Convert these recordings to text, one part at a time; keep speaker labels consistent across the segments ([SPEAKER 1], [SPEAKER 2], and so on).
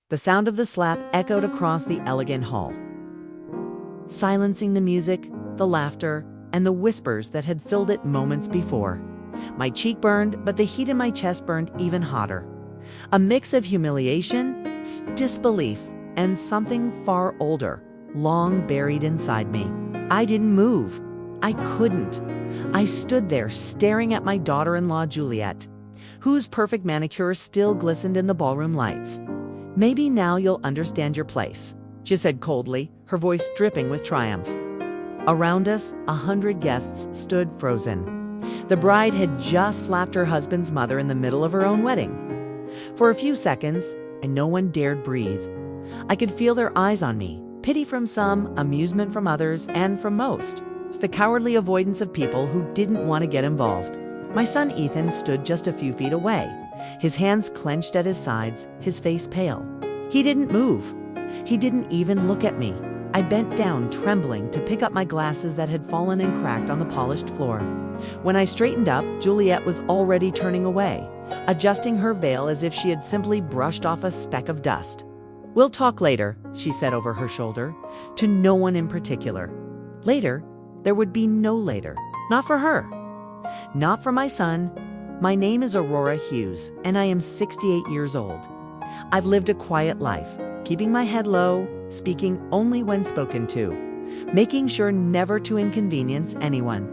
[SPEAKER 1] The sound of the slap echoed across the elegant hall, silencing the music, the laughter, and the whispers that had filled it moments before. My cheek burned, but the heat in my chest burned even hotter. A mix of humiliation, disbelief, and something far older, long buried inside me. I didn't move. I couldn't. I stood there staring at my daughter-in-law Juliet, whose perfect manicure still glistened in the ballroom lights. "Maybe now you'll understand your place," she said coldly, her voice dripping with triumph. Around us, 100 guests stood frozen. The bride had just slapped her husband's mother in the middle of her own wedding. For a few seconds, and no one dared breathe. I could feel their eyes on me, pity from some, amusement from others, and from most, the cowardly avoidance of people who didn't want to get involved. My son Ethan stood just a few feet away, his hands clenched at his sides, his face pale. He didn't move. He didn't even look at me. I bent down, trembling, to pick up my glasses that had fallen and cracked on the polished floor. When I straightened up, Juliet was already turning away, adjusting her veil as if she had simply brushed off a speck of dust. "We'll talk later," she said over her shoulder, to no one in particular. Later? There would be no later. Not for her. Not for my son. My name is Aurora Hughes, and I am 68 years old. I've lived a quiet life, keeping my head low, speaking only when spoken to, making sure never to inconvenience anyone.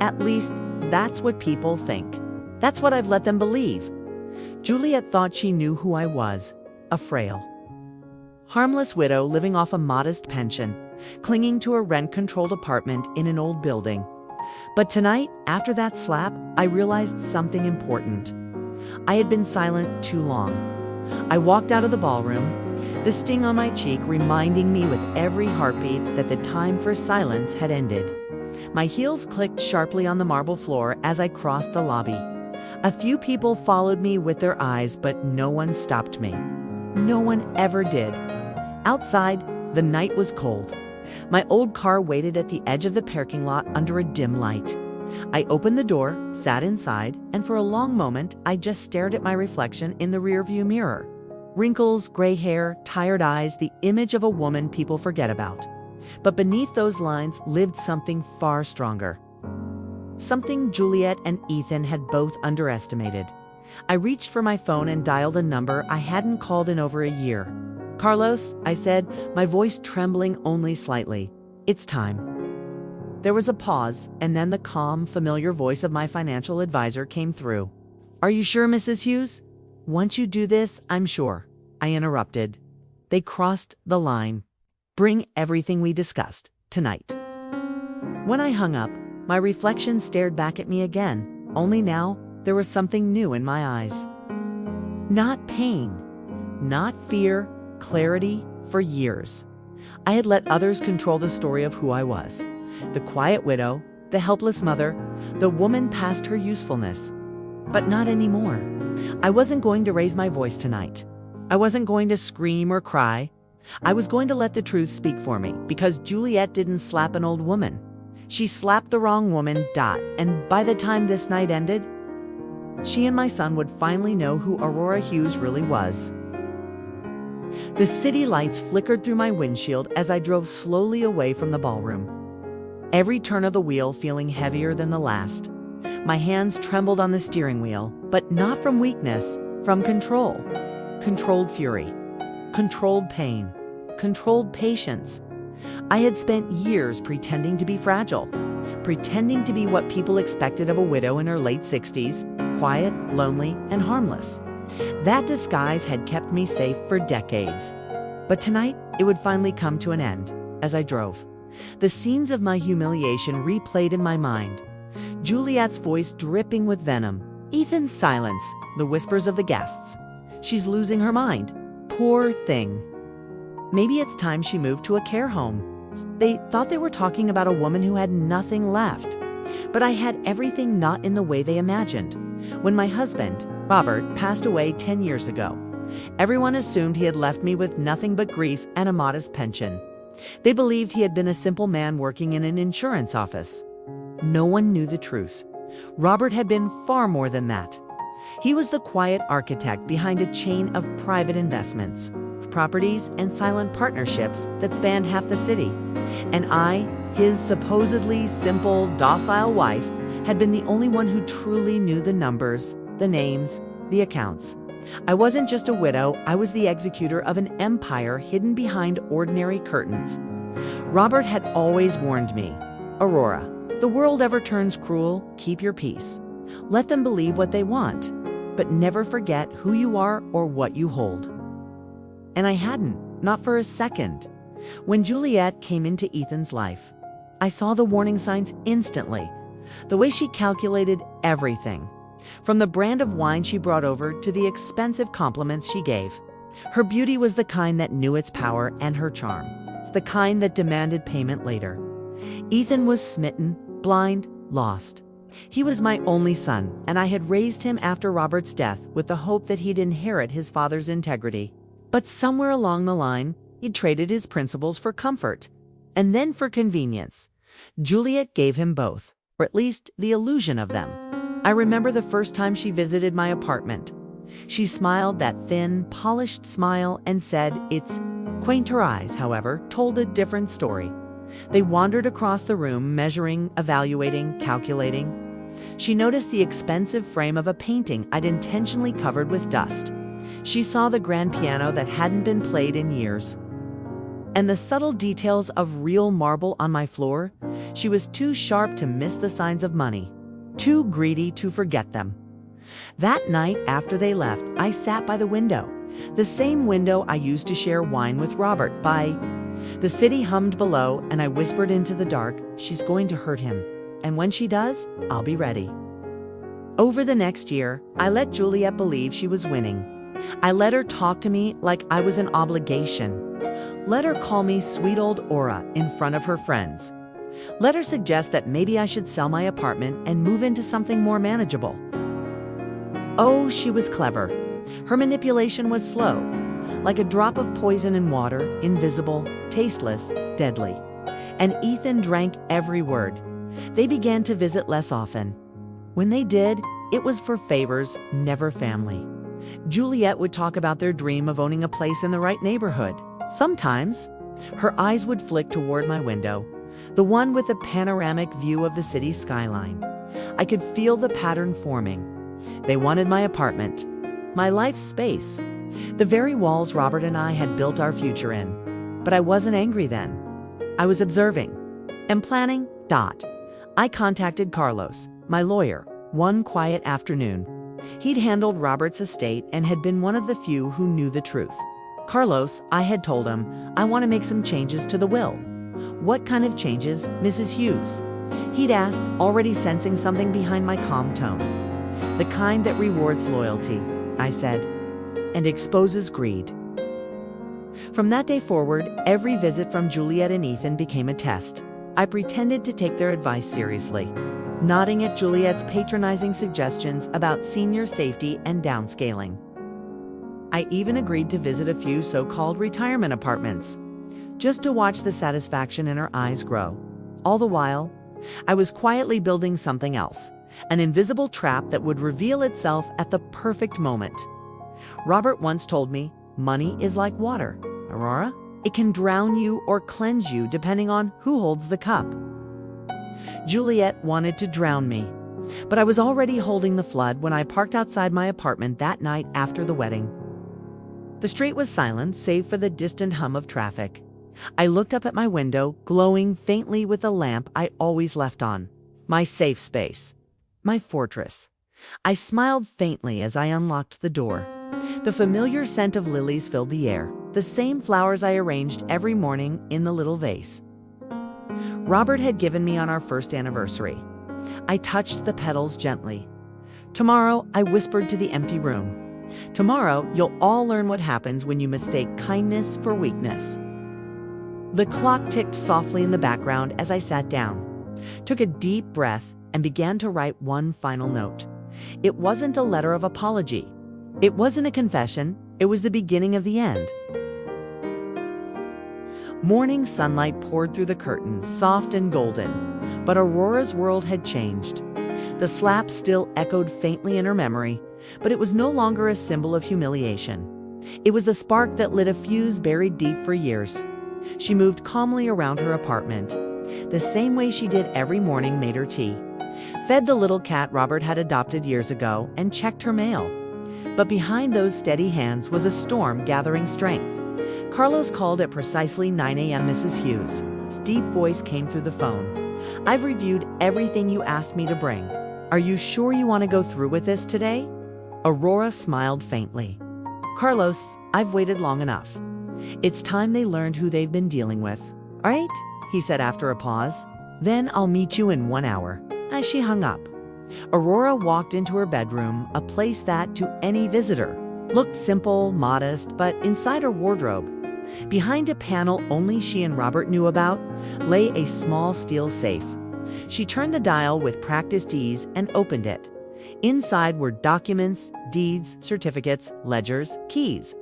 [SPEAKER 1] At least, that's what people think. That's what I've let them believe. Juliet thought she knew who I was, a frail, harmless widow living off a modest pension, clinging to a rent-controlled apartment in an old building. But tonight, after that slap, I realized something important. I had been silent too long. I walked out of the ballroom, the sting on my cheek reminding me with every heartbeat that the time for silence had ended. My heels clicked sharply on the marble floor as I crossed the lobby. A few people followed me with their eyes, but no one stopped me. No one ever did. Outside, the night was cold. My old car waited at the edge of the parking lot under a dim light. I opened the door, sat inside, and for a long moment, I just stared at my reflection in the rearview mirror. Wrinkles, gray hair, tired eyes, the image of a woman people forget about. But beneath those lines lived something far stronger. Something Juliet and Ethan had both underestimated. I reached for my phone and dialed a number I hadn't called in over a year. "Carlos," I said, my voice trembling only slightly. "It's time." There was a pause, and then the calm, familiar voice of my financial advisor came through. "Are you sure, Mrs. Hughes?" "Once you do this, I'm sure," I interrupted. They crossed the line. "Bring everything we discussed tonight." When I hung up, my reflection stared back at me again, only now there was something new in my eyes. Not pain, not fear, clarity. For years, I had let others control the story of who I was. The quiet widow, the helpless mother, the woman past her usefulness. But not anymore. I wasn't going to raise my voice tonight. I wasn't going to scream or cry. I was going to let the truth speak for me, because Juliet didn't slap an old woman. She slapped the wrong woman, and by the time this night ended, she and my son would finally know who Aurora Hughes really was. The city lights flickered through my windshield as I drove slowly away from the ballroom. Every turn of the wheel feeling heavier than the last. My hands trembled on the steering wheel, but not from weakness, from control. Controlled fury, controlled pain, controlled patience. I had spent years pretending to be fragile, pretending to be what people expected of a widow in her late 60s, quiet, lonely, and harmless. That disguise had kept me safe for decades. But tonight, it would finally come to an end as I drove. The scenes of my humiliation replayed in my mind. Juliet's voice dripping with venom, Ethan's silence, the whispers of the guests. She's losing her mind. Poor thing. Maybe it's time she moved to a care home. They thought they were talking about a woman who had nothing left. But I had everything not in the way they imagined. When my husband, Robert, passed away 10 years ago, everyone assumed he had left me with nothing but grief and a modest pension. They believed he had been a simple man working in an insurance office. No one knew the truth. Robert had been far more than that. He was the quiet architect behind a chain of private investments, properties and silent partnerships that spanned half the city. And I, his supposedly simple, docile wife, had been the only one who truly knew the numbers, the names, the accounts. I wasn't just a widow, I was the executor of an empire hidden behind ordinary curtains. Robert had always warned me, "Aurora, if the world ever turns cruel, keep your peace. Let them believe what they want, but never forget who you are or what you hold." And I hadn't, not for a second. When Juliet came into Ethan's life, I saw the warning signs instantly. The way she calculated everything, from the brand of wine she brought over to the expensive compliments she gave. Her beauty was the kind that knew its power, and her charm, the kind that demanded payment later. Ethan was smitten, blind, lost. He was my only son, and I had raised him after Robert's death with the hope that he'd inherit his father's integrity. But somewhere along the line, he'd traded his principles for comfort, and then for convenience. Juliet gave him both, or at least the illusion of them. I remember the first time she visited my apartment. She smiled that thin, polished smile and said it's quaint. Her eyes, however, told a different story. They wandered across the room, measuring, evaluating, calculating. She noticed the expensive frame of a painting I'd intentionally covered with dust. She saw the grand piano that hadn't been played in years, and the subtle details of real marble on my floor. She was too sharp to miss the signs of money, too greedy to forget them. That night after they left, I sat by the window, the same window I used to share wine with Robert by. The city hummed below, and I whispered into the dark, "She's going to hurt him, and when she does, I'll be ready." Over the next year, I let Juliet believe she was winning. I let her talk to me like I was an obligation. Let her call me sweet old Aura in front of her friends. Let her suggest that maybe I should sell my apartment and move into something more manageable. Oh, she was clever. Her manipulation was slow, like a drop of poison in water, invisible, tasteless, deadly. And Ethan drank every word. They began to visit less often. When they did, it was for favors, never family. Juliet would talk about their dream of owning a place in the right neighborhood. Sometimes, her eyes would flick toward my window, the one with a panoramic view of the city's skyline. I could feel the pattern forming. They wanted my apartment, my life space, the very walls Robert and I had built our future in. But I wasn't angry then. I was observing and planning. I contacted Carlos, my lawyer, one quiet afternoon. He'd handled Robert's estate and had been one of the few who knew the truth. "Carlos," I had told him, "I want to make some changes to the will." "What kind of changes, Mrs. Hughes?" he'd asked, already sensing something behind my calm tone. "The kind that rewards loyalty," I said, "and exposes greed." From that day forward, every visit from Juliet and Ethan became a test. I pretended to take their advice seriously, nodding at Juliet's patronizing suggestions about senior safety and downscaling. I even agreed to visit a few so-called retirement apartments, just to watch the satisfaction in her eyes grow. All the while, I was quietly building something else, an invisible trap that would reveal itself at the perfect moment. Robert once told me, "Money is like water, Aurora. It can drown you or cleanse you depending on who holds the cup." Juliet wanted to drown me, but I was already holding the flood when I parked outside my apartment that night after the wedding. The street was silent, save for the distant hum of traffic. I looked up at my window, glowing faintly with the lamp I always left on. My safe space. My fortress. I smiled faintly as I unlocked the door. The familiar scent of lilies filled the air, the same flowers I arranged every morning in the little vase Robert had given me on our first anniversary. I touched the petals gently. "Tomorrow," I whispered to the empty room. "Tomorrow, you'll all learn what happens when you mistake kindness for weakness." The clock ticked softly in the background as I sat down, took a deep breath, and began to write one final note. It wasn't a letter of apology. It wasn't a confession. It was the beginning of the end. Morning sunlight poured through the curtains, soft and golden, but Aurora's world had changed. The slap still echoed faintly in her memory, but it was no longer a symbol of humiliation. It was the spark that lit a fuse buried deep for years. She moved calmly around her apartment, the same way she did every morning, made her tea, fed the little cat Robert had adopted years ago, and checked her mail. But behind those steady hands was a storm gathering strength. Carlos called at precisely 9 a.m. Mrs. Hughes' deep voice came through the phone. "I've reviewed everything you asked me to bring. Are you sure you want to go through with this today?" Aurora smiled faintly. "Carlos, I've waited long enough. It's time they learned who they've been dealing with. All right?" he said after a pause. "Then I'll meet you in 1 hour." As she hung up, Aurora walked into her bedroom, a place that, to any visitor, looked simple, modest, but inside her wardrobe, behind a panel only she and Robert knew about, lay a small steel safe. She turned the dial with practiced ease and opened it. Inside were documents, deeds, certificates, ledgers, keys,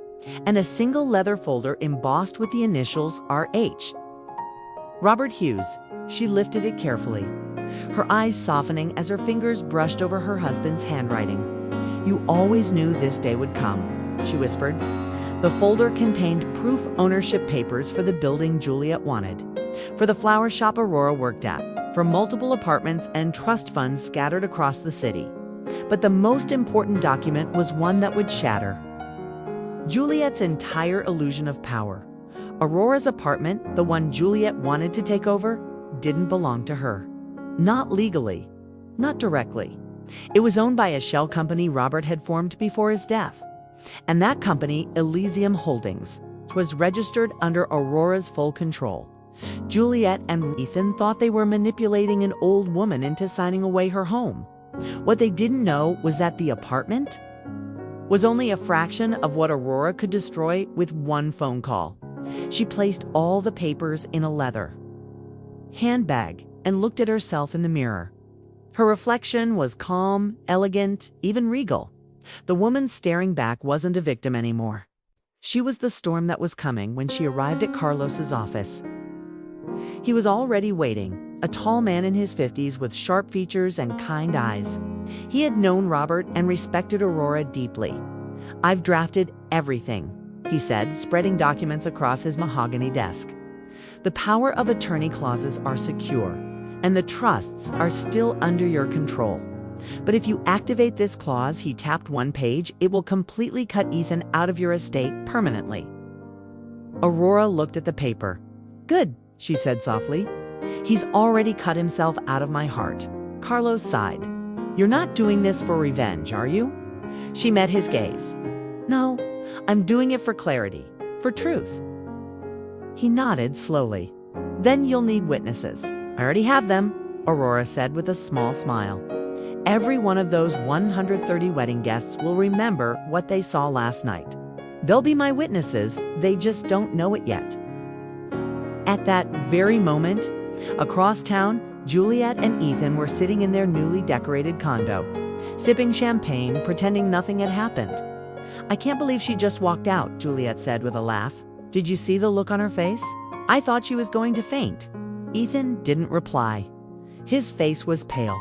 [SPEAKER 1] and a single leather folder embossed with the initials R.H. Robert Hughes. She lifted it carefully, her eyes softening as her fingers brushed over her husband's handwriting. "You always knew this day would come," she whispered. The folder contained proof ownership papers for the building Juliet wanted, for the flower shop Aurora worked at, for multiple apartments and trust funds scattered across the city. But the most important document was one that would shatter Juliet's entire illusion of power. Aurora's apartment, the one Juliet wanted to take over, didn't belong to her. Not legally, not directly. It was owned by a shell company Robert had formed before his death. And that company, Elysium Holdings, was registered under Aurora's full control. Juliet and Ethan thought they were manipulating an old woman into signing away her home. What they didn't know was that the apartment was only a fraction of what Aurora could destroy with one phone call. She placed all the papers in a leather handbag and looked at herself in the mirror. Her reflection was calm, elegant, even regal. The woman staring back wasn't a victim anymore. She was the storm that was coming when she arrived at Carlos's office. He was already waiting, a tall man in his 50s with sharp features and kind eyes. He had known Robert and respected Aurora deeply. "I've drafted everything," he said, spreading documents across his mahogany desk. "The power of attorney clauses are secure, and the trusts are still under your control. But if you activate this clause," he tapped one page, "it will completely cut Ethan out of your estate permanently." Aurora looked at the paper. "Good," she said softly. "He's already cut himself out of my heart." Carlos sighed. "You're not doing this for revenge, are you?" She met his gaze. "No, I'm doing it for clarity, for truth." He nodded slowly. "Then you'll need witnesses." "I already have them," Aurora said with a small smile. "Every one of those 130 wedding guests will remember what they saw last night. They'll be my witnesses, they just don't know it yet." At that very moment, across town, Juliet and Ethan were sitting in their newly decorated condo, sipping champagne, pretending nothing had happened. "I can't believe she just walked out," Juliet said with a laugh. "Did you see the look on her face? I thought she was going to faint." Ethan didn't reply. His face was pale.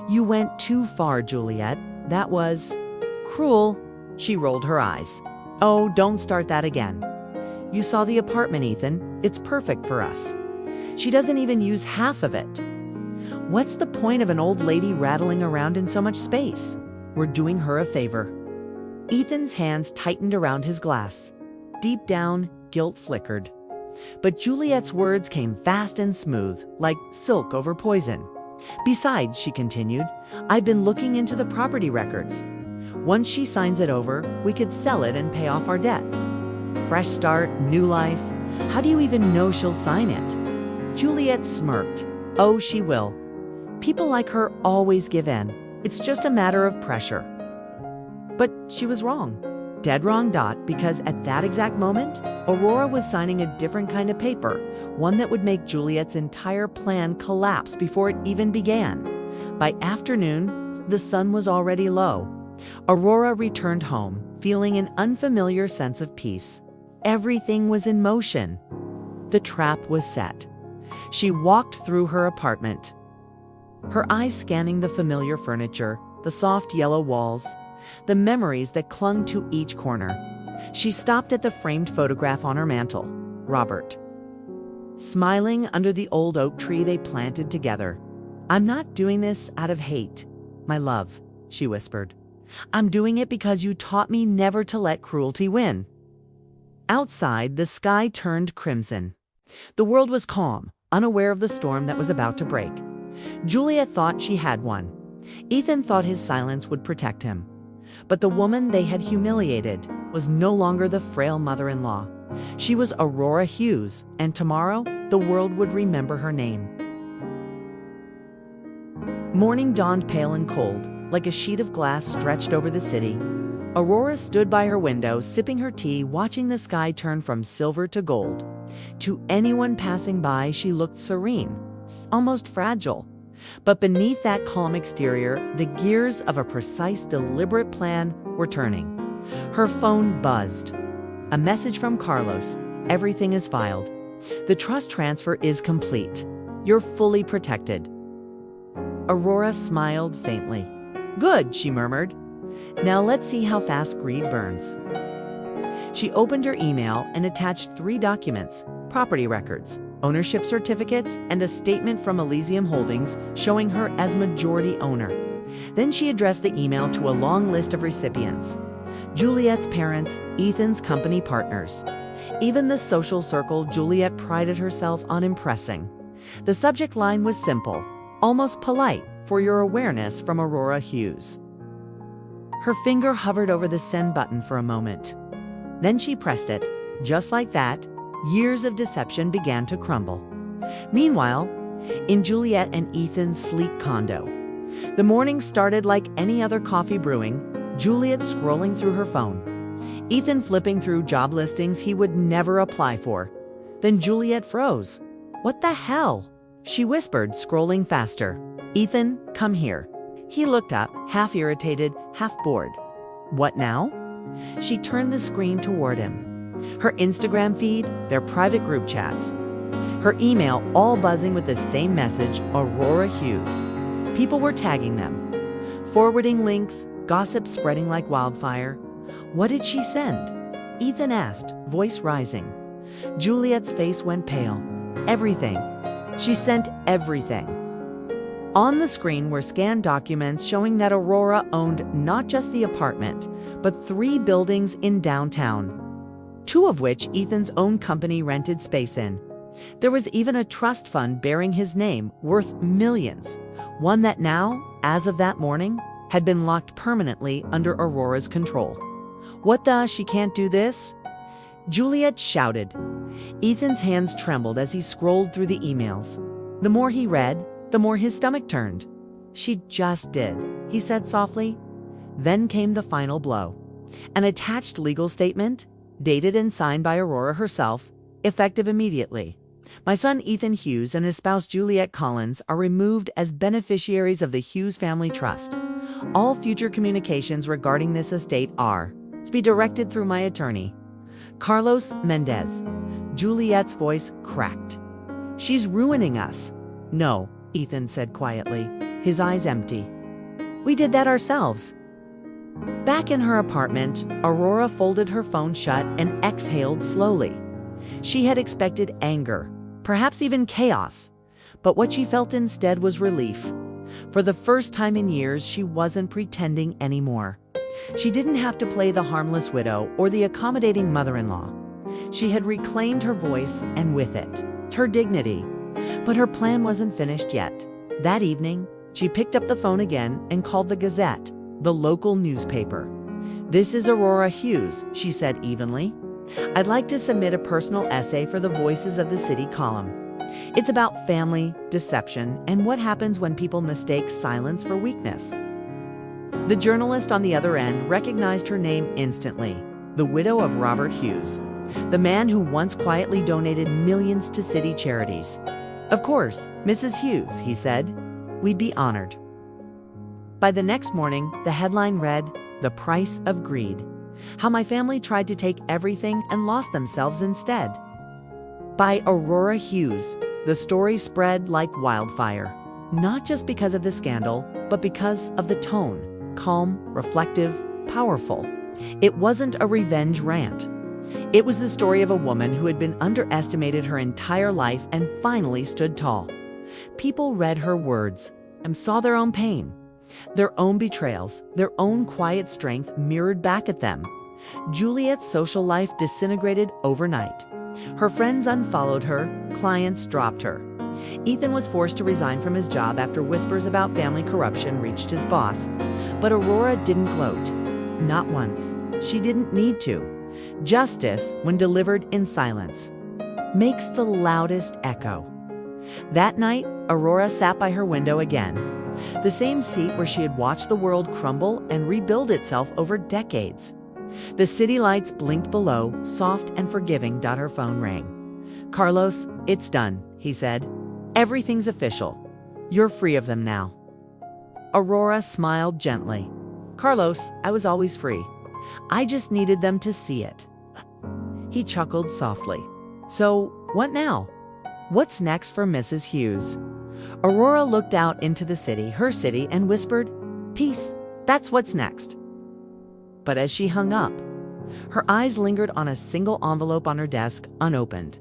[SPEAKER 1] "You went too far, Juliet. That was cruel." She rolled her eyes. "Oh, don't start that again. You saw the apartment, Ethan. It's perfect for us. She doesn't even use half of it. What's the point of an old lady rattling around in so much space? We're doing her a favor." Ethan's hands tightened around his glass. Deep down, guilt flickered. But Juliet's words came fast and smooth, like silk over poison. "Besides," she continued, "I've been looking into the property records. Once she signs it over, we could sell it and pay off our debts. Fresh start, new life. How do you even know she'll sign it?" Juliet smirked. "Oh, she will. People like her always give in. It's just a matter of pressure." But she was wrong. Dead wrong, because at that exact moment, Aurora was signing a different kind of paper, one that would make Juliet's entire plan collapse before it even began. By afternoon, the sun was already low. Aurora returned home, feeling an unfamiliar sense of peace. Everything was in motion. The trap was set. She walked through her apartment, her eyes scanning the familiar furniture, the soft yellow walls, the memories that clung to each corner. She stopped at the framed photograph on her mantel. Robert, smiling under the old oak tree they planted together. "I'm not doing this out of hate, my love," she whispered. "I'm doing it because you taught me never to let cruelty win." Outside, the sky turned crimson. The world was calm, unaware of the storm that was about to break. Juliet thought she had one. Ethan thought his silence would protect him. But the woman they had humiliated was no longer the frail mother-in-law. She was Aurora Hughes, and tomorrow the world would remember her name. Morning dawned pale and cold, like a sheet of glass stretched over the city. Aurora stood by her window, sipping her tea, watching the sky turn from silver to gold. To anyone passing by, she looked serene, almost fragile. But beneath that calm exterior, the gears of a precise, deliberate plan were turning. Her phone buzzed. A message from Carlos. "Everything is filed. The trust transfer is complete. You're fully protected." Aurora smiled faintly. "Good," she murmured. "Now let's see how fast greed burns." She opened her email and attached 3 documents: property records, ownership certificates, and a statement from Elysium Holdings showing her as majority owner. Then she addressed the email to a long list of recipients: Juliet's parents, Ethan's company partners, even the social circle Juliet prided herself on impressing. The subject line was simple, almost polite, "For your awareness from Aurora Hughes." Her finger hovered over the send button for a moment. Then she pressed it. Just like that, years of deception began to crumble. Meanwhile, in Juliet and Ethan's sleek condo, the morning started like any other coffee brewing. Juliet scrolling through her phone, Ethan flipping through job listings he would never apply for. Then Juliet froze. "What the hell?" she whispered, scrolling faster. "Ethan, come here." He looked up, half irritated, half bored. "What now?" She turned the screen toward him. Her Instagram feed, their private group chats. Her email all buzzing with the same message, Aurora Hughes. People were tagging them, forwarding links, gossip spreading like wildfire. What did she send? Ethan asked, voice rising. Juliet's face went pale. Everything. She sent everything. On the screen were scanned documents showing that Aurora owned not just the apartment, but 3 buildings in downtown, 2 of which Ethan's own company rented space in. There was even a trust fund bearing his name, worth millions, one that now, as of that morning, had been locked permanently under Aurora's control. "What the? She can't do this?" Juliet shouted. Ethan's hands trembled as he scrolled through the emails. The more he read, the more his stomach turned. "She just did," he said softly. Then came the final blow. An attached legal statement, dated and signed by Aurora herself, effective immediately. "My son Ethan Hughes and his spouse Juliet Collins are removed as beneficiaries of the Hughes Family Trust. All future communications regarding this estate are to be directed through my attorney, Carlos Mendez." Juliet's voice cracked. "She's ruining us." "No," Ethan said quietly, his eyes empty. "We did that ourselves." Back in her apartment, Aurora folded her phone shut and exhaled slowly. She had expected anger, perhaps even chaos, but what she felt instead was relief. For the first time in years, she wasn't pretending anymore. She didn't have to play the harmless widow or the accommodating mother-in-law. She had reclaimed her voice and with it, her dignity. But her plan wasn't finished yet. That evening, she picked up the phone again and called the Gazette, the local newspaper. "This is Aurora Hughes," she said evenly. "I'd like to submit a personal essay for the Voices of the City column. It's about family, deception, and what happens when people mistake silence for weakness." The journalist on the other end recognized her name instantly, the widow of Robert Hughes, the man who once quietly donated millions to city charities. "Of course, Mrs. Hughes," he said. "We'd be honored." By the next morning, the headline read, "The Price of Greed: How My Family Tried to Take Everything and Lost Themselves Instead." By Aurora Hughes, the story spread like wildfire, not just because of the scandal, but because of the tone, calm, reflective, powerful. It wasn't a revenge rant. It was the story of a woman who had been underestimated her entire life and finally stood tall. People read her words and saw their own pain, their own betrayals, their own quiet strength mirrored back at them. Juliet's social life disintegrated overnight. Her friends unfollowed her, clients dropped her. Ethan was forced to resign from his job after whispers about family corruption reached his boss. But Aurora didn't gloat. Not once. She didn't need to. Justice, when delivered in silence, makes the loudest echo. That night, Aurora sat by her window again. The same seat where she had watched the world crumble and rebuild itself over decades. The city lights blinked below, soft and forgiving. Her phone rang. "Carlos, it's done," he said. "Everything's official. You're free of them now." Aurora smiled gently. "Carlos, I was always free. I just needed them to see it." He chuckled softly. "So, what now? What's next for Mrs. Hughes?" Aurora looked out into the city, her city, and whispered, "Peace, that's what's next." But as she hung up, her eyes lingered on a single envelope on her desk, unopened.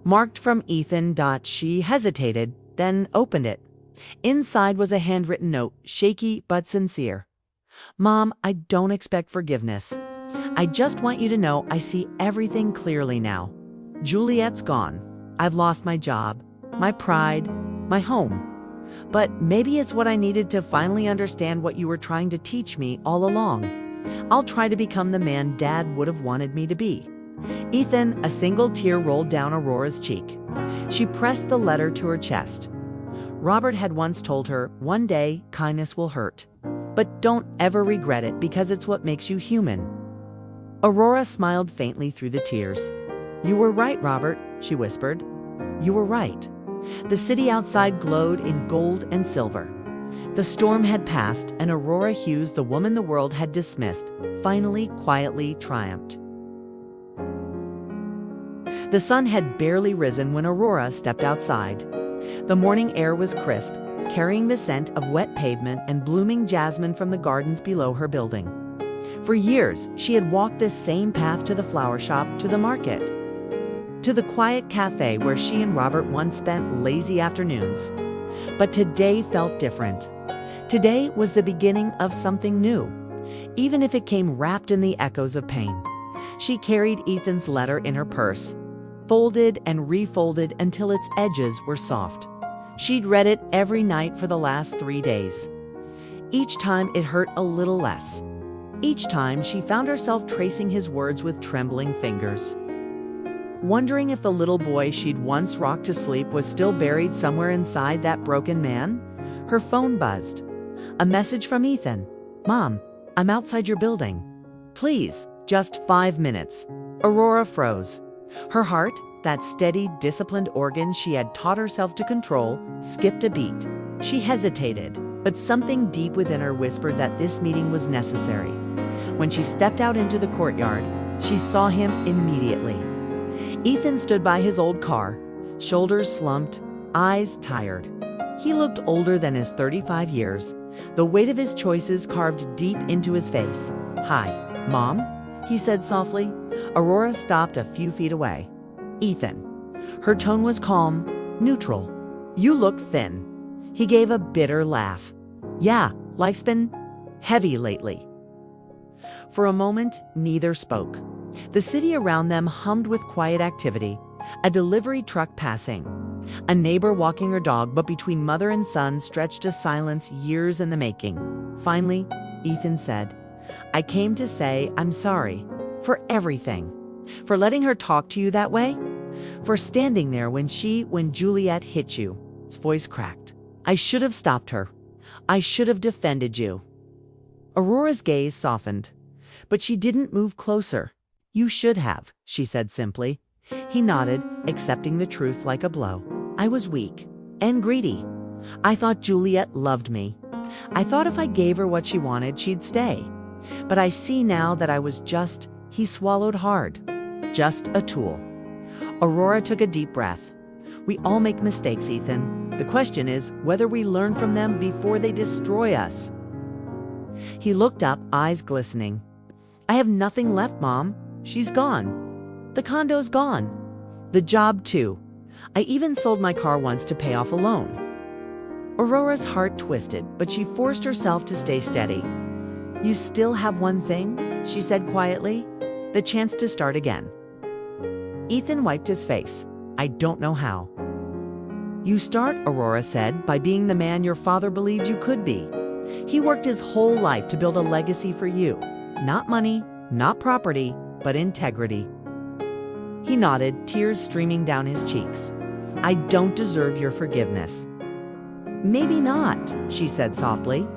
[SPEAKER 1] Marked from Ethan. She hesitated, then opened it. Inside was a handwritten note, shaky but sincere. "Mom, I don't expect forgiveness. I just want you to know I see everything clearly now. Juliet's gone. I've lost my job, my pride, my home. But maybe it's what I needed to finally understand what you were trying to teach me all along. I'll try to become the man Dad would have wanted me to be." Ethan, a single tear rolled down Aurora's cheek. She pressed the letter to her chest. Robert had once told her, "One day, kindness will hurt. But don't ever regret it because it's what makes you human." Aurora smiled faintly through the tears. "You were right, Robert," she whispered. "You were right." The city outside glowed in gold and silver. The storm had passed, and Aurora Hughes, the woman the world had dismissed, finally quietly triumphed. The sun had barely risen when Aurora stepped outside. The morning air was crisp, carrying the scent of wet pavement and blooming jasmine from the gardens below her building. For years, she had walked this same path to the flower shop, to the market, to the quiet cafe where she and Robert once spent lazy afternoons. But today felt different. Today was the beginning of something new, even if it came wrapped in the echoes of pain. She carried Ethan's letter in her purse, folded and refolded until its edges were soft. She'd read it every night for the last 3 days. Each time it hurt a little less. Each time she found herself tracing his words with trembling fingers, wondering if the little boy she'd once rocked to sleep was still buried somewhere inside that broken man. Her phone buzzed. A message from Ethan. "Mom, I'm outside your building. Please, just 5 minutes." Aurora froze. Her heart, that steady, disciplined organ she had taught herself to control, skipped a beat. She hesitated, but something deep within her whispered that this meeting was necessary. When she stepped out into the courtyard, she saw him immediately. Ethan stood by his old car, shoulders slumped, eyes tired. He looked older than his 35 years, the weight of his choices carved deep into his face. "Hi, Mom?" he said softly. Aurora stopped a few feet away. "Ethan." Her tone was calm, neutral. "You look thin." He gave a bitter laugh. "Yeah, life's been heavy lately." For a moment, neither spoke. The city around them hummed with quiet activity. A delivery truck passing, a neighbor walking her dog, but between mother and son stretched a silence years in the making. Finally, Ethan said, "I came to say I'm sorry for everything. For letting her talk to you that way. For standing there when Juliet hit you." His voice cracked. "I should have stopped her. I should have defended you." Aurora's gaze softened, but she didn't move closer. "You should have," she said simply. He nodded, accepting the truth like a blow. "I was weak and greedy. I thought Juliet loved me. I thought if I gave her what she wanted, she'd stay. But I see now that I was just," he swallowed hard, "just a tool." Aurora took a deep breath. "We all make mistakes, Ethan. The question is whether we learn from them before they destroy us." He looked up, eyes glistening. I have nothing left, Mom. She's gone. The condo's gone. The job, too. I even sold my car once to pay off a loan. Aurora's heart twisted, but she forced herself to stay steady. You still have one thing, she said quietly, the chance to start again. Ethan wiped his face. I don't know how. You start, Aurora said, by being the man your father believed you could be. He worked his whole life to build a legacy for you. Not money, not property, but integrity. He nodded, tears streaming down his cheeks. I don't deserve your forgiveness. Maybe not, she said softly.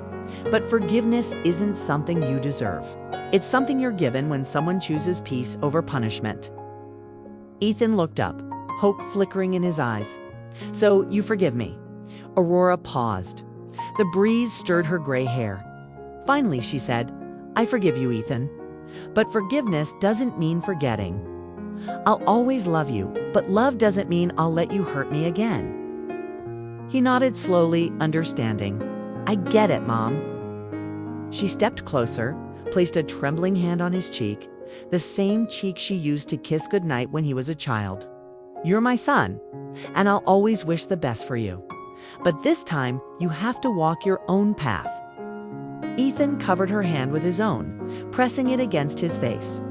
[SPEAKER 1] But forgiveness isn't something you deserve. It's something you're given when someone chooses peace over punishment. Ethan looked up, hope flickering in his eyes. So you forgive me? Aurora paused. The breeze stirred her gray hair. Finally, she said, I forgive you, Ethan. But forgiveness doesn't mean forgetting. I'll always love you, but love doesn't mean I'll let you hurt me again. He nodded slowly, understanding. I get it, Mom. She stepped closer, placed a trembling hand on his cheek, the same cheek she used to kiss goodnight when he was a child. You're my son, and I'll always wish the best for you. But this time, you have to walk your own path. Ethan covered her hand with his own, pressing it against his face.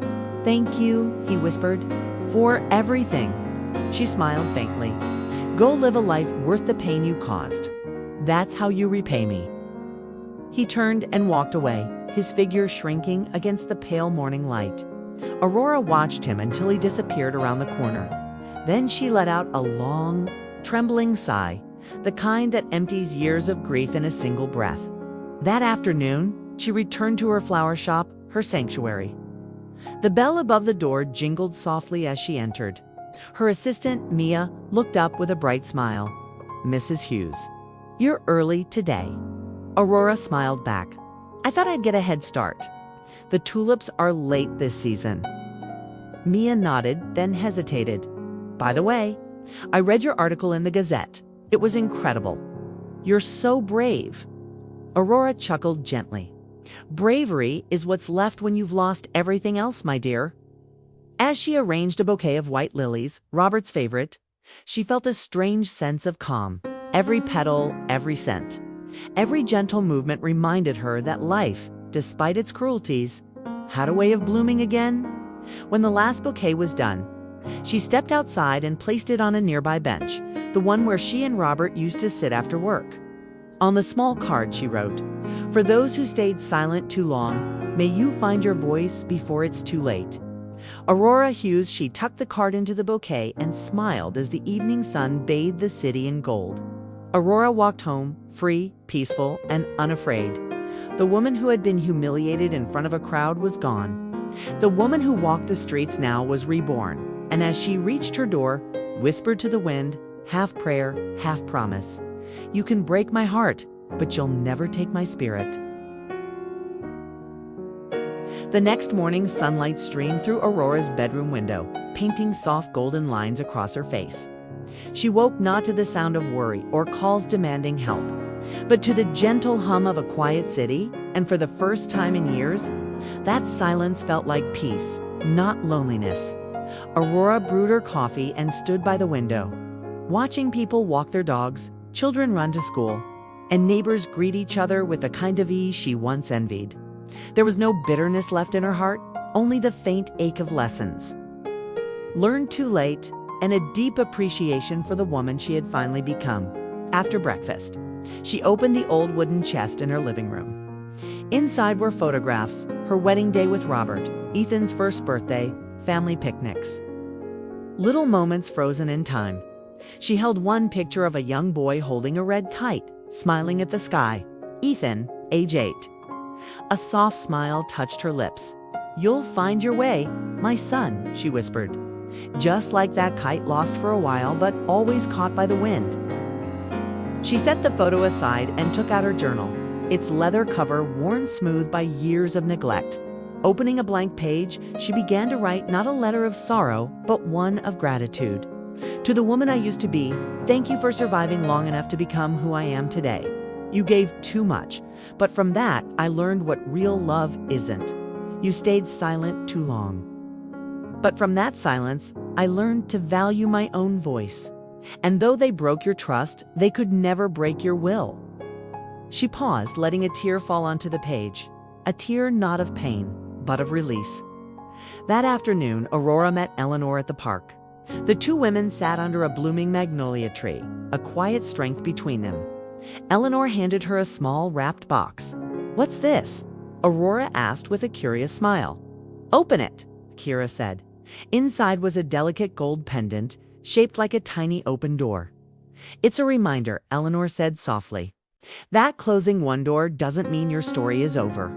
[SPEAKER 1] Thank you, he whispered, for everything. She smiled faintly. Go live a life worth the pain you caused. That's how you repay me. He turned and walked away, his figure shrinking against the pale morning light. Aurora watched him until he disappeared around the corner. Then she let out a long, trembling sigh, the kind that empties years of grief in a single breath. That afternoon, she returned to her flower shop, her sanctuary. The bell above the door jingled softly as she entered. Her assistant, Mia, looked up with a bright smile. Mrs. Hughes, you're early today. Aurora smiled back. I thought I'd get a head start. The tulips are late this season. Mia nodded, then hesitated. By the way, I read your article in the Gazette. It was incredible. You're so brave. Aurora chuckled gently. Bravery is what's left when you've lost everything else, my dear. As she arranged a bouquet of white lilies, Robert's favorite, she felt a strange sense of calm. Every petal, every scent, every gentle movement reminded her that life, despite its cruelties, had a way of blooming again. When the last bouquet was done, she stepped outside and placed it on a nearby bench, the one where she and Robert used to sit after work. On the small card she wrote, For those who stayed silent too long, may you find your voice before it's too late. Aurora Hughes, she tucked the card into the bouquet and smiled as the evening sun bathed the city in gold. Aurora walked home, free, peaceful, and unafraid. The woman who had been humiliated in front of a crowd was gone. The woman who walked the streets now was reborn, and as she reached her door, whispered to the wind, half prayer, half promise. You can break my heart, but you'll never take my spirit. The next morning, sunlight streamed through Aurora's bedroom window, painting soft golden lines across her face. She woke not to the sound of worry or calls demanding help, but to the gentle hum of a quiet city, and for the first time in years, that silence felt like peace, not loneliness. Aurora brewed her coffee and stood by the window, watching people walk their dogs, children run to school, and neighbors greet each other with the kind of ease she once envied. There was no bitterness left in her heart, only the faint ache of lessons learned too late, and a deep appreciation for the woman she had finally become. After breakfast, she opened the old wooden chest in her living room. Inside were photographs, her wedding day with Robert, Ethan's first birthday, family picnics. Little moments frozen in time. She held one picture of a young boy holding a red kite, smiling at the sky. Ethan, age 8. A soft smile touched her lips. You'll find your way, my son, she whispered. Just like that kite lost for a while, but always caught by the wind. She set the photo aside and took out her journal, its leather cover worn smooth by years of neglect. Opening a blank page, she began to write not a letter of sorrow, but one of gratitude. To the woman I used to be, thank you for surviving long enough to become who I am today. You gave too much, but from that, I learned what real love isn't. You stayed silent too long. But from that silence, I learned to value my own voice. And though they broke your trust, they could never break your will." She paused, letting a tear fall onto the page. A tear not of pain, but of release. That afternoon, Aurora met Eleanor at the park. The two women sat under a blooming magnolia tree, a quiet strength between them. Eleanor handed her a small wrapped box. "What's this?" Aurora asked with a curious smile. "Open it," Kira said. Inside was a delicate gold pendant, shaped like a tiny open door. "It's a reminder," Eleanor said softly. "That closing one door doesn't mean your story is over.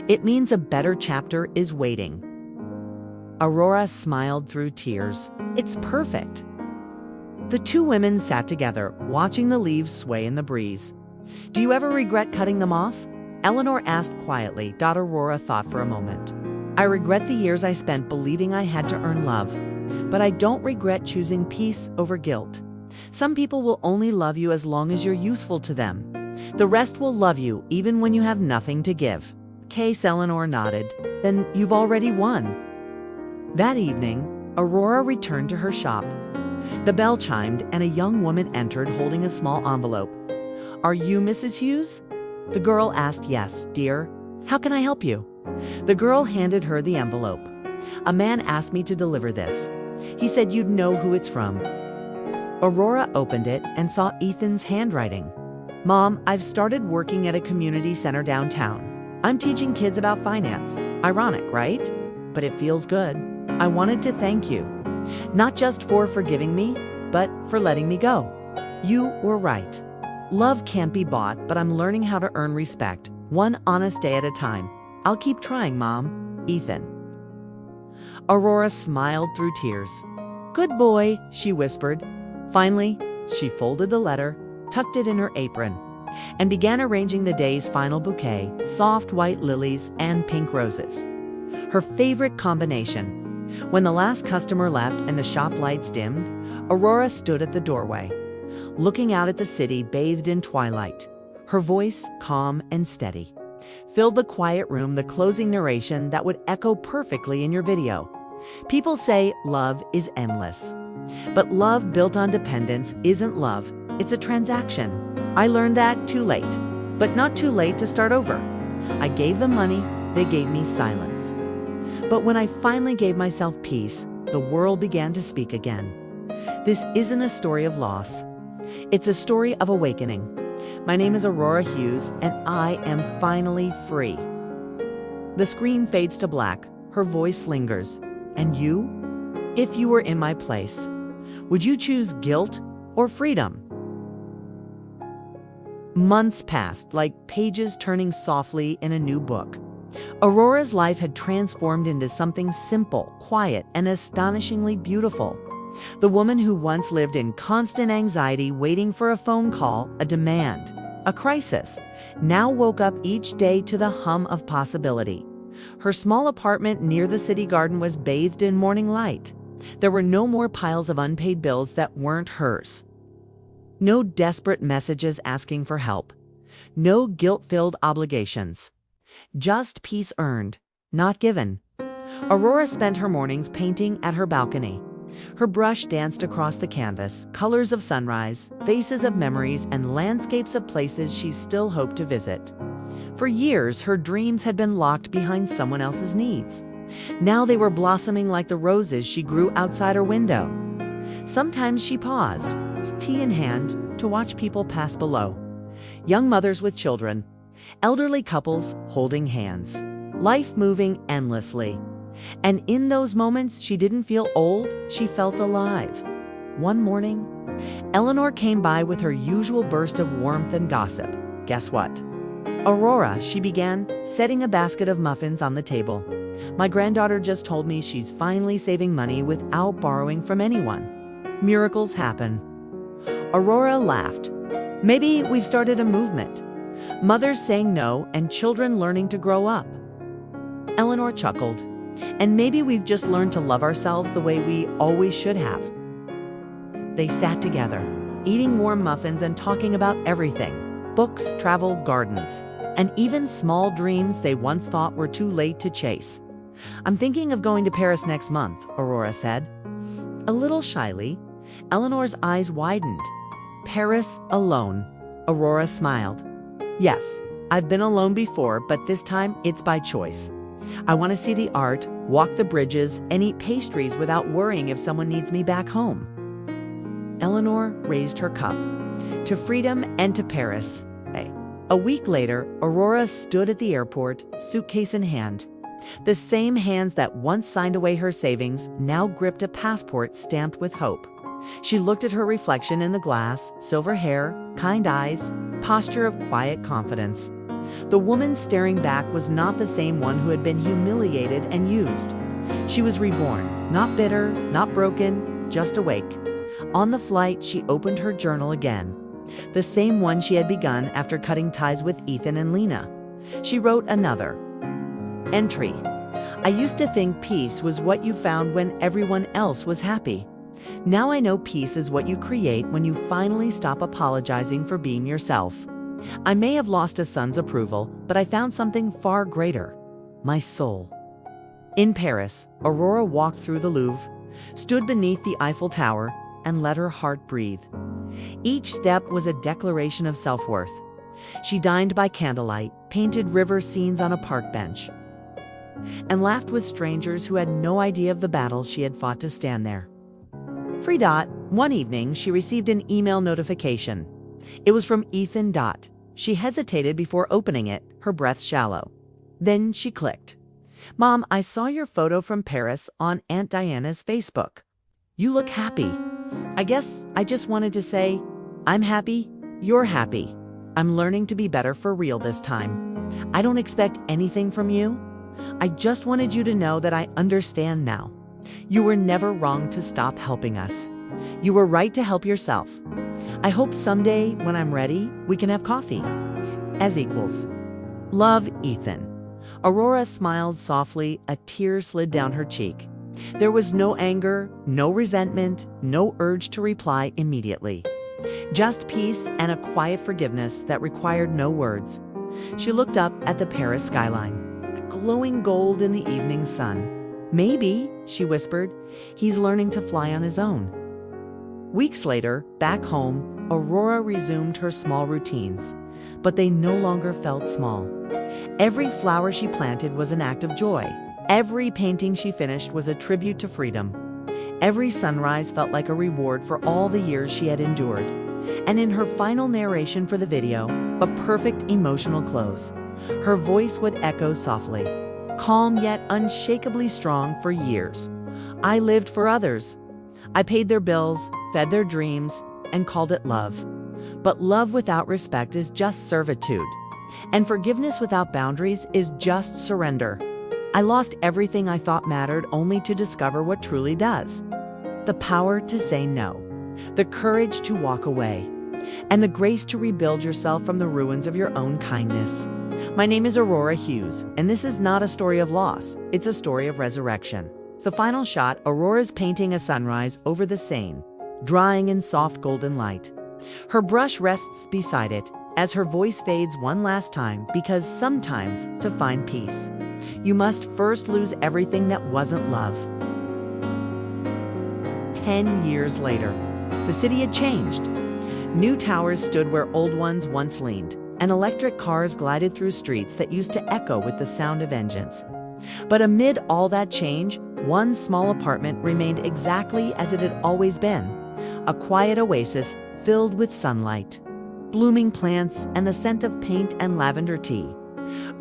[SPEAKER 1] It means a better chapter is waiting." Aurora smiled through tears. "It's perfect." The two women sat together, watching the leaves sway in the breeze. "Do you ever regret cutting them off?" Eleanor asked quietly. Aurora thought for a moment. "I regret the years I spent believing I had to earn love, but I don't regret choosing peace over guilt. Some people will only love you as long as you're useful to them. The rest will love you even when you have nothing to give." Case Eleanor nodded. "Then you've already won." That evening, Aurora returned to her shop. The bell chimed and a young woman entered holding a small envelope. "Are you Mrs. Hughes?" The girl asked. "Yes, dear. How can I help you?" The girl handed her the envelope. "A man asked me to deliver this. He said you'd know who it's from." Aurora opened it and saw Ethan's handwriting. "Mom, I've started working at a community center downtown. I'm teaching kids about finance. Ironic, right? But it feels good. I wanted to thank you. Not just for forgiving me, but for letting me go. You were right. Love can't be bought, but I'm learning how to earn respect, one honest day at a time. I'll keep trying, Mom. Ethan." Aurora smiled through tears. "Good boy," she whispered. Finally, she folded the letter, tucked it in her apron, and began arranging the day's final bouquet, soft white lilies and pink roses. Her favorite combination. When the last customer left and the shop lights dimmed, Aurora stood at the doorway, looking out at the city bathed in twilight. Her voice, calm and steady, filled the quiet room, the closing narration that would echo perfectly in your video. People say love is endless. But love built on dependence isn't love, it's a transaction. I learned that too late, but not too late to start over. I gave them money, they gave me silence. But when I finally gave myself peace, the world began to speak again. This isn't a story of loss. It's a story of awakening. My name is Aurora Hughes, and I am finally free. The screen fades to black. Her voice lingers. And you? If you were in my place, would you choose guilt or freedom? Months passed, like pages turning softly in a new book. Aurora's life had transformed into something simple, quiet, and astonishingly beautiful. The woman who once lived in constant anxiety, waiting for a phone call, a demand, a crisis, now woke up each day to the hum of possibility. Her small apartment near the city garden was bathed in morning light. There were no more piles of unpaid bills that weren't hers. No desperate messages asking for help. No guilt-filled obligations. Just peace earned, not given. Aurora spent her mornings painting at her balcony. Her brush danced across the canvas, colors of sunrise, faces of memories, and landscapes of places she still hoped to visit. For years, her dreams had been locked behind someone else's needs. Now they were blossoming like the roses she grew outside her window. Sometimes she paused, tea in hand, to watch people pass below. Young mothers with children, elderly couples holding hands, life moving endlessly. And in those moments, she didn't feel old, she felt alive. One morning, Eleanor came by with her usual burst of warmth and gossip. Guess what? "Aurora," she began, setting a basket of muffins on the table. "My granddaughter just told me she's finally saving money without borrowing from anyone. Miracles happen." Aurora laughed. "Maybe we've started a movement. Mothers saying no and children learning to grow up." Eleanor chuckled. "And maybe we've just learned to love ourselves the way we always should have." They sat together, eating warm muffins and talking about everything: books, travel, gardens, and even small dreams they once thought were too late to chase. I'm thinking of going to Paris next month, Aurora said. A little shyly, Eleanor's eyes widened. Paris alone. Aurora smiled. Yes, I've been alone before, but this time it's by choice. I want to see the art, walk the bridges, and eat pastries without worrying if someone needs me back home. Eleanor raised her cup. To freedom and to Paris. A week later, Aurora stood at the airport, suitcase in hand. The same hands that once signed away her savings now gripped a passport stamped with hope. She looked at her reflection in the glass, silver hair, kind eyes, posture of quiet confidence. The woman staring back was not the same one who had been humiliated and used. She was reborn, not bitter, not broken, just awake. On the flight, she opened her journal again. The same one she had begun after cutting ties with Ethan and Lena. She wrote another entry. I used to think peace was what you found when everyone else was happy. Now I know peace is what you create when you finally stop apologizing for being yourself. I may have lost a son's approval, but I found something far greater. My soul. In Paris, Aurora walked through the Louvre, stood beneath the Eiffel Tower, and let her heart breathe. Each step was a declaration of self-worth. She dined by candlelight, painted river scenes on a park bench, and laughed with strangers who had no idea of the battles she had fought to stand there. One evening, she received an email notification. It was from Ethan. She hesitated before opening it, her breath shallow. Then she clicked. Mom, I saw your photo from Paris on Aunt Diana's Facebook. You look happy. I guess I just wanted to say, I'm happy, you're happy. I'm learning to be better for real this time. I don't expect anything from you. I just wanted you to know that I understand now. You were never wrong to stop helping us. You were right to help yourself. I hope someday, when I'm ready, we can have coffee. As equals. Love, Ethan. Aurora smiled softly, a tear slid down her cheek. There was no anger, no resentment, no urge to reply immediately. Just peace and a quiet forgiveness that required no words. She looked up at the Paris skyline, glowing gold in the evening sun. Maybe, she whispered, he's learning to fly on his own. Weeks later, back home, Aurora resumed her small routines, but they no longer felt small. Every flower she planted was an act of joy. Every painting she finished was a tribute to freedom. Every sunrise felt like a reward for all the years she had endured. And in her final narration for the video, a perfect emotional close, her voice would echo softly, calm yet unshakably strong for years. I lived for others. I paid their bills, fed their dreams, and called it love. But love without respect is just servitude. And forgiveness without boundaries is just surrender. I lost everything I thought mattered only to discover what truly does. The power to say no, the courage to walk away, and the grace to rebuild yourself from the ruins of your own kindness. My name is Aurora Hughes, and this is not a story of loss, it's a story of resurrection. The final shot, Aurora's painting a sunrise over the Seine, drying in soft golden light. Her brush rests beside it as her voice fades one last time, because sometimes to find peace, you must first lose everything that wasn't love. 10 years later, the city had changed. New towers stood where old ones once leaned, and electric cars glided through streets that used to echo with the sound of engines. But amid all that change, one small apartment remained exactly as it had always been, a quiet oasis filled with sunlight, blooming plants, and the scent of paint and lavender tea.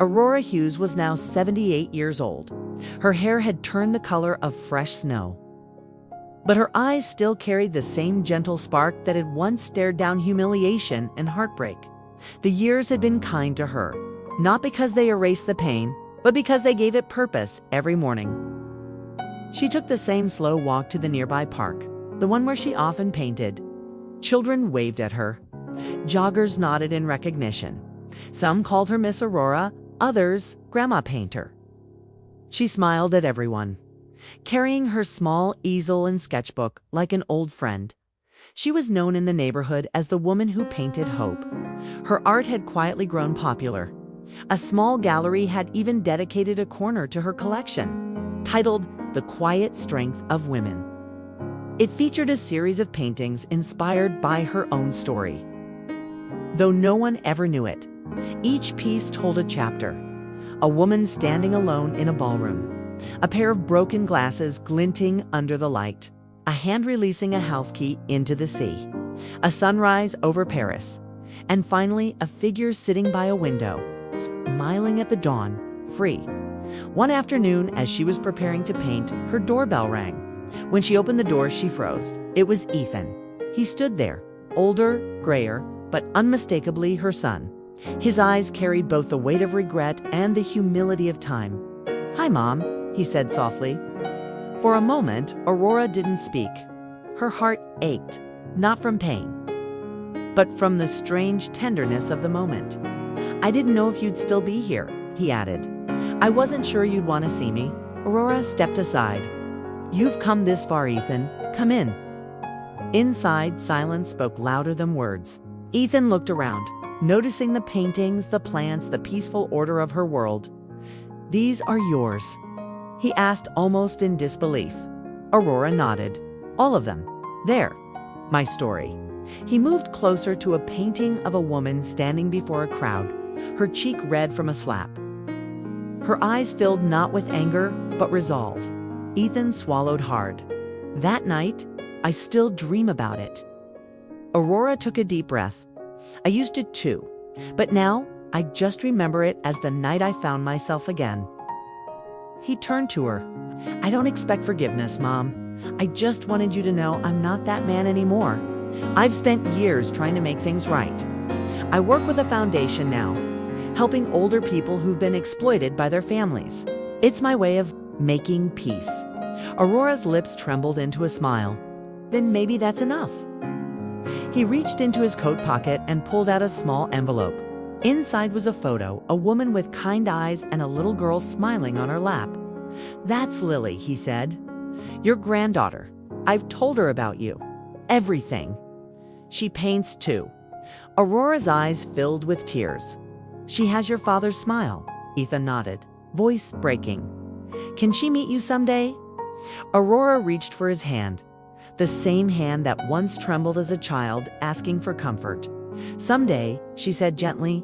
[SPEAKER 1] Aurora Hughes was now 78 years old. Her hair had turned the color of fresh snow, but her eyes still carried the same gentle spark that had once stared down humiliation and heartbreak. The years had been kind to her, not because they erased the pain, but because they gave it purpose every morning. She took the same slow walk to the nearby park, the one where she often painted. Children waved at her. Joggers nodded in recognition. Some called her Miss Aurora, others Grandma Painter. She smiled at everyone, carrying her small easel and sketchbook like an old friend. She was known in the neighborhood as the woman who painted hope. Her art had quietly grown popular, A small gallery had even dedicated a corner to her collection, titled The Quiet Strength of Women. It featured a series of paintings inspired by her own story. Though no one ever knew it, each piece told a chapter. A woman standing alone in a ballroom, a pair of broken glasses glinting under the light, a hand releasing a house key into the sea, a sunrise over Paris, and finally a figure sitting by a window, smiling at the dawn, free. One afternoon, as she was preparing to paint, her doorbell rang. When she opened the door, she froze. It was Ethan. He stood there, older, grayer, but unmistakably her son. His eyes carried both the weight of regret and the humility of time. "Hi, Mom," he said softly. For a moment, Aurora didn't speak. Her heart ached, not from pain, but from the strange tenderness of the moment. "I didn't know if you'd still be here," he added. "I wasn't sure you'd want to see me." Aurora stepped aside. "You've come this far, Ethan. Come in." Inside, silence spoke louder than words. Ethan looked around, noticing the paintings, the plants, the peaceful order of her world. "These are yours?" he asked, almost in disbelief. Aurora nodded. "All of them. There. My story." He moved closer to a painting of a woman standing before a crowd, her cheek red from a slap. Her eyes filled not with anger, but resolve. Ethan swallowed hard. "That night, I still dream about it." Aurora took a deep breath. "I used to too, but now I just remember it as the night I found myself again." He turned to her. "I don't expect forgiveness, Mom. I just wanted you to know I'm not that man anymore. I've spent years trying to make things right. I work with a foundation now, helping older people who've been exploited by their families. It's my way of making peace." Aurora's lips trembled into a smile. "Then maybe that's enough." He reached into his coat pocket and pulled out a small envelope. Inside was a photo, a woman with kind eyes and a little girl smiling on her lap. "That's Lily," he said. "Your granddaughter. I've told her about you. Everything. She paints too." Aurora's eyes filled with tears. "She has your father's smile," Ethan nodded, voice breaking. "Can she meet you someday?" Aurora reached for his hand, the same hand that once trembled as a child asking for comfort. "Someday," she said gently,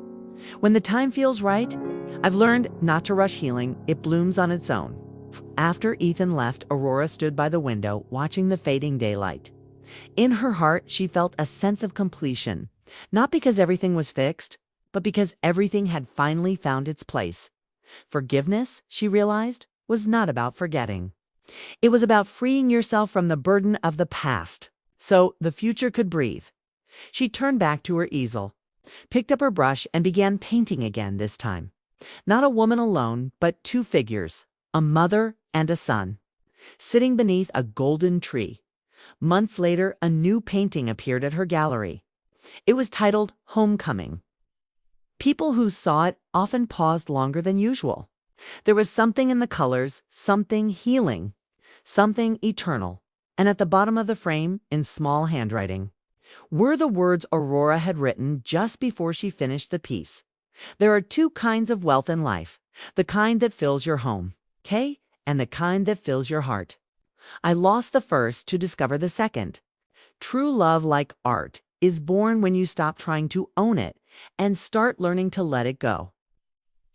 [SPEAKER 1] "when the time feels right. I've learned not to rush healing. It blooms on its own." After Ethan left, Aurora stood by the window, watching the fading daylight. In her heart, she felt a sense of completion, not because everything was fixed, but because everything had finally found its place. Forgiveness, she realized, was not about forgetting. It was about freeing yourself from the burden of the past, so the future could breathe. She turned back to her easel, picked up her brush, and began painting again this time. Not a woman alone, but two figures, a mother and a son, sitting beneath a golden tree. Months later, a new painting appeared at her gallery. It was titled Homecoming. People who saw it often paused longer than usual. There was something in the colors, something healing, something eternal. And at the bottom of the frame, in small handwriting, were the words Aurora had written just before she finished the piece. "There are two kinds of wealth in life, the kind that fills your home, okay, and the kind that fills your heart. I lost the first to discover the second. True love, like art, is born when you stop trying to own it and start learning to let it go."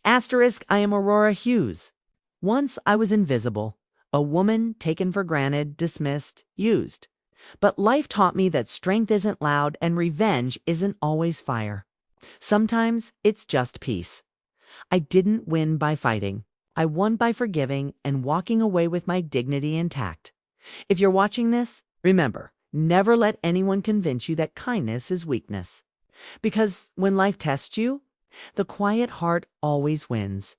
[SPEAKER 1] Asterisk, I am Aurora Hughes. Once I was invisible, a woman taken for granted, dismissed, used. But life taught me that strength isn't loud and revenge isn't always fire. Sometimes it's just peace. I didn't win by fighting. I won by forgiving and walking away with my dignity intact. If you're watching this, remember, never let anyone convince you that kindness is weakness. Because when life tests you, the quiet heart always wins.